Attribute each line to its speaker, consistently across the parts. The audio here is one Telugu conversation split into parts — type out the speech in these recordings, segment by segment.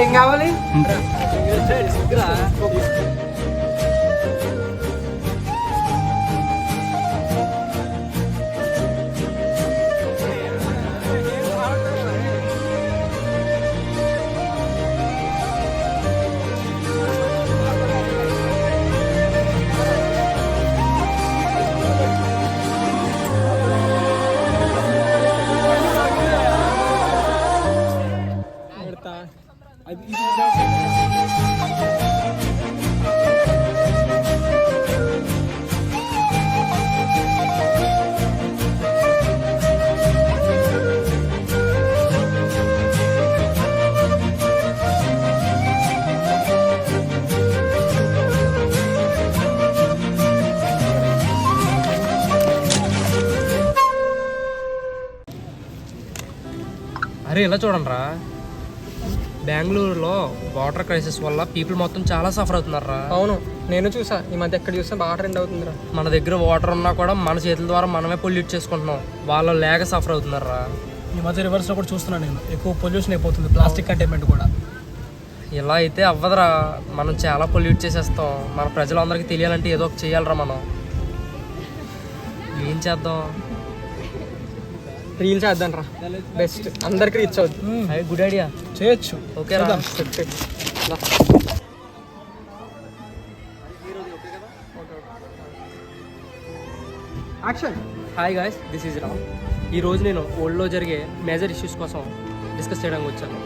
Speaker 1: ఇంకేం కావాలి?
Speaker 2: అరే ఇలా చూడండి రా, బెంగళూరులో వాటర్ క్రైసిస్ వల్ల పీపుల్ మొత్తం చాలా సఫర్ అవుతున్నారా.
Speaker 3: అవును, నేను చూసా ఈ మధ్య ఎక్కడ చూస్తే బాగా ట్రెండ్ అవుతుందిరా.
Speaker 2: మన దగ్గర వాటర్ ఉన్నా కూడా మన చేతుల ద్వారా మనమే పొల్యూట్ చేసుకుంటున్నాం, వాళ్ళు లేక సఫర్ అవుతున్నారా.
Speaker 4: ఈ మధ్య రివర్స్లో కూడా చూస్తున్నాను నేను, ఎక్కువ పొల్యూషన్ అయిపోతుంది, ప్లాస్టిక్ కంటైన్మెంట్ కూడా.
Speaker 2: ఇలా అయితే అవ్వదురా, మనం చాలా పొల్యూట్ చేసేస్తాం. మన ప్రజలందరికీ తెలియాలంటే ఏదో ఒకటి చేయాలరా. మనం ఏం చేద్దాం?
Speaker 3: రీల్ చేద్దాం రా, బెస్ట్, అందరికి రీచ్ అవుతుంది.
Speaker 2: అవి గుడ్ ఐడియా,
Speaker 4: చేయొచ్చు.
Speaker 2: ఓకే రా.
Speaker 3: Action.
Speaker 2: Hi guys, this is Ram. ఈరోజు నేను వరల్డ్లో జరిగే మేజర్ ఇష్యూస్ కోసం డిస్కస్ చేయడానికి వచ్చాను.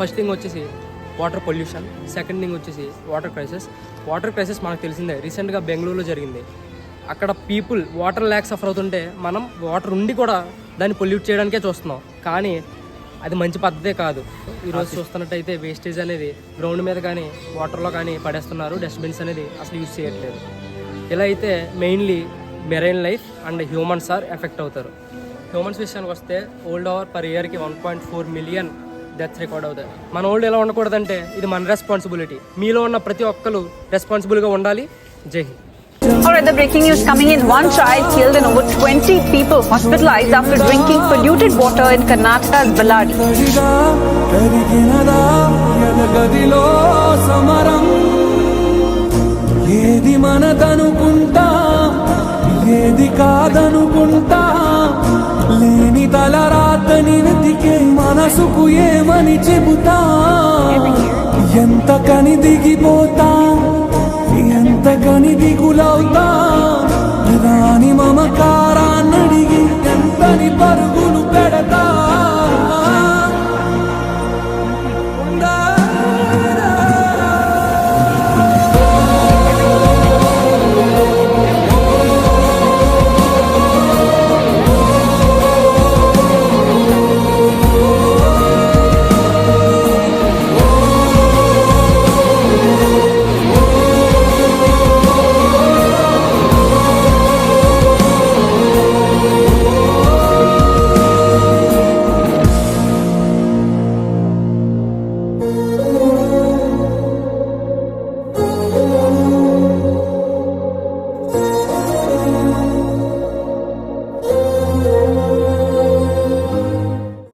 Speaker 2: ఫస్ట్ థింగ్ వచ్చేసి వాటర్ పొల్యూషన్, సెకండ్ థింగ్ వచ్చేసి వాటర్ క్రైసిస్. వాటర్ క్రైసిస్ మనకు తెలిసిందే, రీసెంట్గా బెంగళూరులో జరిగింది. అక్కడ పీపుల్ వాటర్ ల్యాక్ సఫర్ అవుతుంటే మనం వాటర్ ఉండి కూడా దాన్ని పొల్యూట్ చేయడానికే చూస్తున్నాం, కానీ అది మంచి పద్ధతే కాదు. ఈరోజు చూస్తున్నట్టయితే వేస్టేజ్ అనేది గ్రౌండ్ మీద కానీ వాటర్లో కానీ పడేస్తున్నారు, డస్ట్బిన్స్ అనేది అసలు యూజ్ చేయట్లేదు. ఇలా అయితే mainly marine life and humans are affect అవుతారు. హ్యూమన్స్ విషయానికి వస్తే ఓల్డ్ ఓవర్ పర్ ఇయర్కి 1.4 మిలియన్ డెత్స్ రికార్డ్ అవుతాయి. మన ఓల్డ్ ఎలా ఉండకూడదంటే ఇది మన రెస్పాన్సిబిలిటీ. మీలో ఉన్న ప్రతి ఒక్కరు రెస్పాన్సిబుల్గా ఉండాలి. జై Hind.
Speaker 5: Alright, the breaking news coming in. One child killed and over 20 people hospitalized after drinking polluted water in Karnataka's Ballari.
Speaker 6: ఏది మనదనుకుంటా ఏది కాదనుకుంటా లేని తలరాతని వెతికే మనసుకు ఏమని చెబుతా ఎంత కని దిగిపోతా ఎంత కని దిగులవుతా